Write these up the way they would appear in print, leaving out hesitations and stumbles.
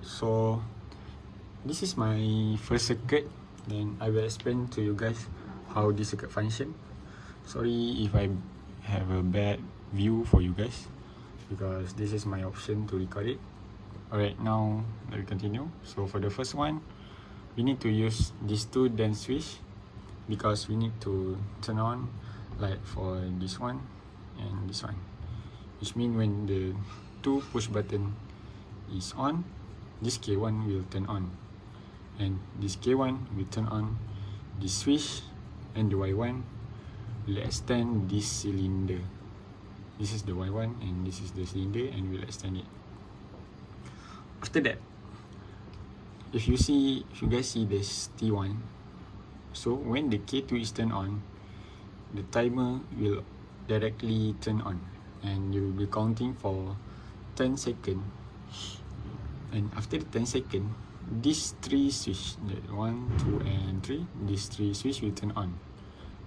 Alright, so this is my first circuit, then I will explain to you guys how this circuit function. Sorry if I have a bad view for you guys, because this is my option to record it. Alright, now let me continue. So for the first one, we need to use these two DEN switch, because we need to turn on light for this one and this one, which means when the two push button is on, this K1 will turn on, and this K1 will turn on the switch, and the Y1 will extend this cylinder. This is the Y1 and this is the cylinder, and we'll extend it. After that, if you guys see this T1, so when the K2 is turned on, the timer will directly turn on, and you will be counting for 10 seconds. And after the 10 seconds, these three switch, the 1, 2 and 3, these three switch will turn on.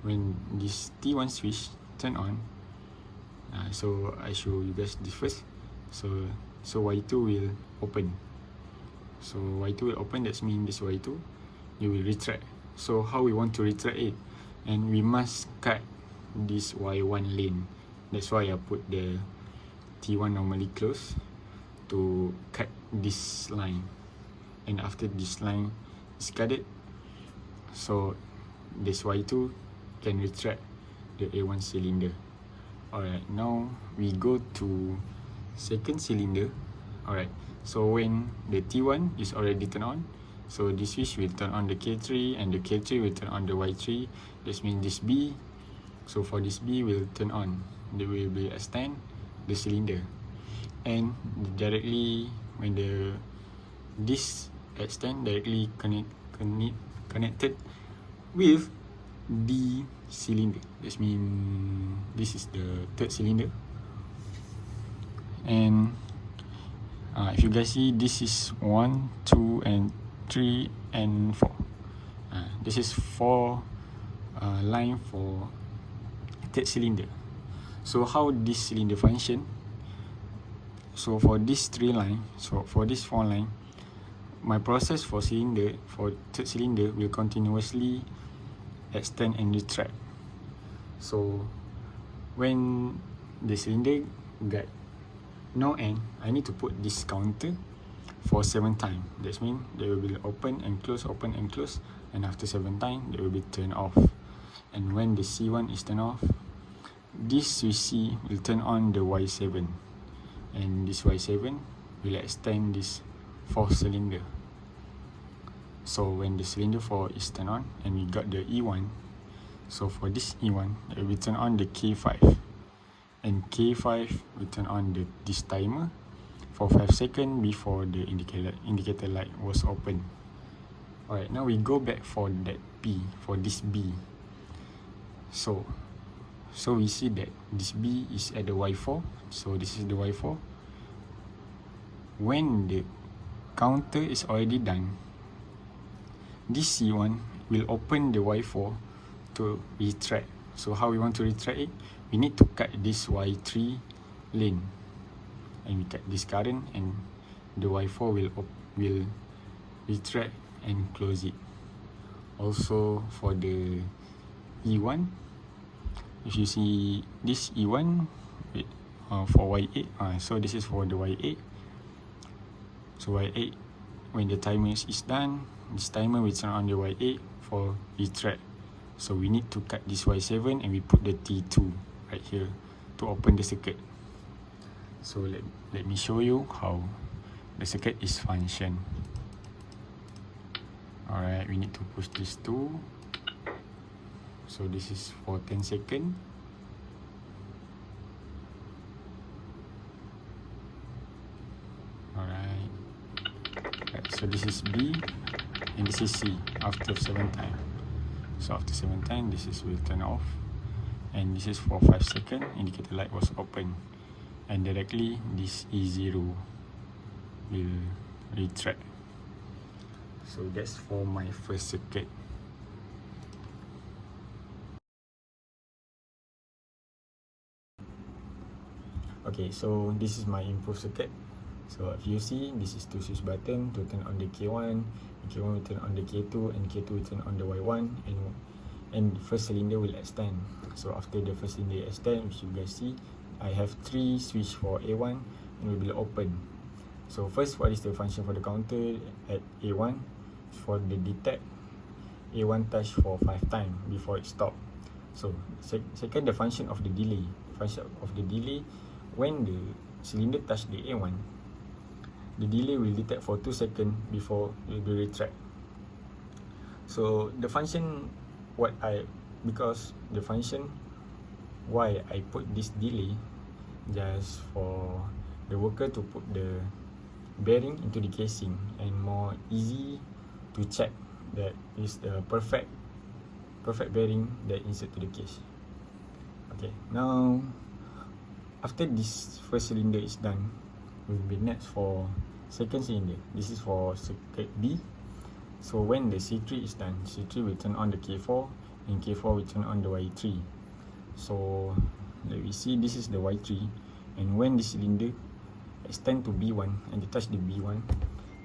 When this T1 switch turn on, so I show you guys this first. So Y2 will open. So Y2 will open, that means this Y2 you will retract. So how we want to retract it, and we must cut this Y1 lane. That's why I put the T1 normally close to cut this line, and after this line is cut, so this Y2 can retract the A1 cylinder. Alright, now we go to second cylinder. Alright, so when the T1 is already turned on, so this switch will turn on the K3, and the K3 will turn on the Y3. This means this B, so for this B will turn on, they will be extend the cylinder, and directly when this extend directly connected with the cylinder. That means this is the third cylinder, and if you guys see, this is 1, 2 and 3 and 4. This is 4 line for third cylinder. So how this cylinder function? So for this 3 line, so for this 4 line, my process for third cylinder will continuously extend and retract. So when the cylinder got no end, I need to put this counter for 7 times. That means they will be open and close, and after 7 times they will be turned off. And when the C1 is turned off, this switch C will turn on the Y7, and this Y7 will extend this 4th cylinder. So when the cylinder 4 is turned on and we got the E1, so for this E1 it will turn on the K5, and K5 will turn on this timer for 5 seconds before the indicator light was open. Alright, now we go back for that B, for this B. So we see that this B is at the Y4, so this is the Y4. When the counter is already done, this C1 will open the Y4 to retract. So how we want to retract it? We need to cut this Y3 lane, and we cut this current, and the Y4 will retract and close it. Also for the E1, if you see this E1 for Y8, so this is for the Y8. So Y8, when the timer is done, this timer will turn on the Y8 for retract. So we need to cut this Y7, and we put the T2 right here to open the circuit. So let me show you how the circuit is function. Alright, we need to push this 2. So this is for 10 seconds. Alright, so this is B and this is C after 7 times. So after 7 times, this will turn off, and this is for 5 seconds. Indicator light was open, and directly this E0 will retract. So that's for my first circuit. Okay, so this is my improved circuit. So if you see, this is two switch button to turn on the K1, K1 will turn on the K2, and K2 will turn on the Y1, and the first cylinder will extend. So after the first cylinder extend, which you guys see, I have 3 switch for A1 and will be open. So first, what is the function for the counter at A1? For the detect, A1 touch for 5 times before it stop. So second, the function of the delay. Function of the delay, when the cylinder touch the A1, the delay will detect for 2 seconds before it will be retract. So the function, because the function why I put this delay, just for the worker to put the bearing into the casing and more easy to check that is the perfect bearing that insert to the case. Okay, now after this first cylinder is done, will be next for second cylinder. This is for circuit B. So when the C3 is done, C3 will turn on the K4 and K4 will turn on the Y3. So let me see, this is the Y3, and when the cylinder extend to B1 and they touch the B1,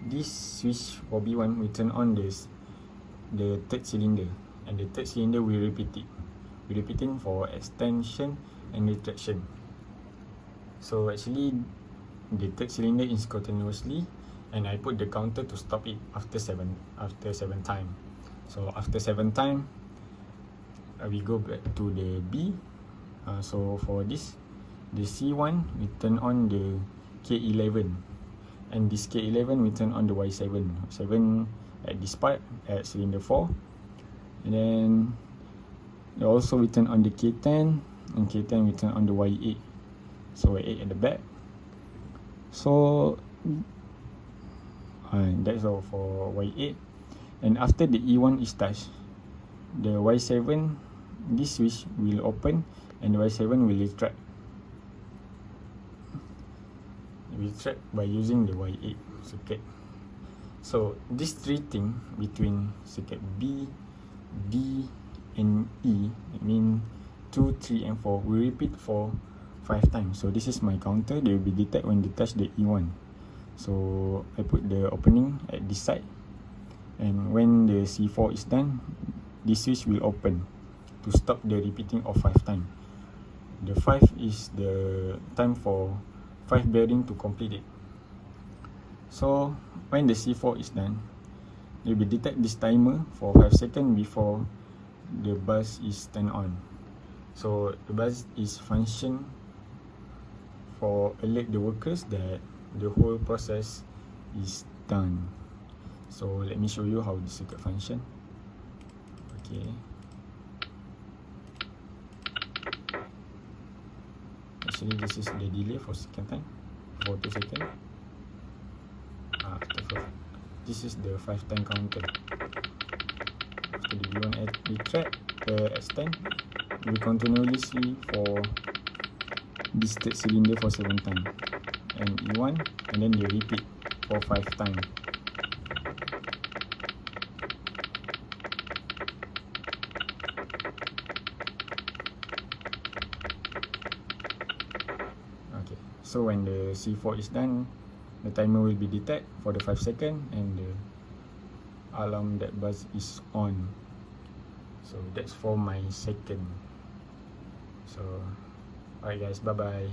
this switch for B1 will turn on the third cylinder, and the third cylinder will repeat it. We're repeating for extension and retraction. So actually the third cylinder is continuously, and I put the counter to stop it after 7 times. So after 7 times, we go back to the B. So for this, the C1 we turn on the K11, and this K11 we turn on the Y7 at this part at cylinder 4, and then also we turn on the K10, and K10 we turn on the Y8. So Y8 at the back. So that's all for Y8. And after the E1 is touched, the Y7, this switch will open and the Y7 will retract. Retract by using the Y8 circuit. So these 3 things between circuit B, D, and E, I mean 2, 3, and 4, we repeat for 5 times. So this is my counter. They will be detect when they touch the E1. So I put the opening at this side, and when the C4 is done, this switch will open to stop the repeating of 5 times. The 5 is the time for 5 bearing to complete it. So when the C4 is done, it will detect this timer for 5 seconds before the bus is turned on. So the bus is function for alert the workers that the whole process is done. So let me show you how the circuit function. Okay. Actually, this is the delay for second time, for 2 seconds. This is the 5 time counter. After the B1 retract, the extend, we continuously for this third cylinder for 7 times, and E1, and then they repeat for 5 times. Okay, so when the C4 is done, the timer will be detect for the 5 seconds, and the alarm that buzz is on. So that's for my second. So alright guys, bye bye.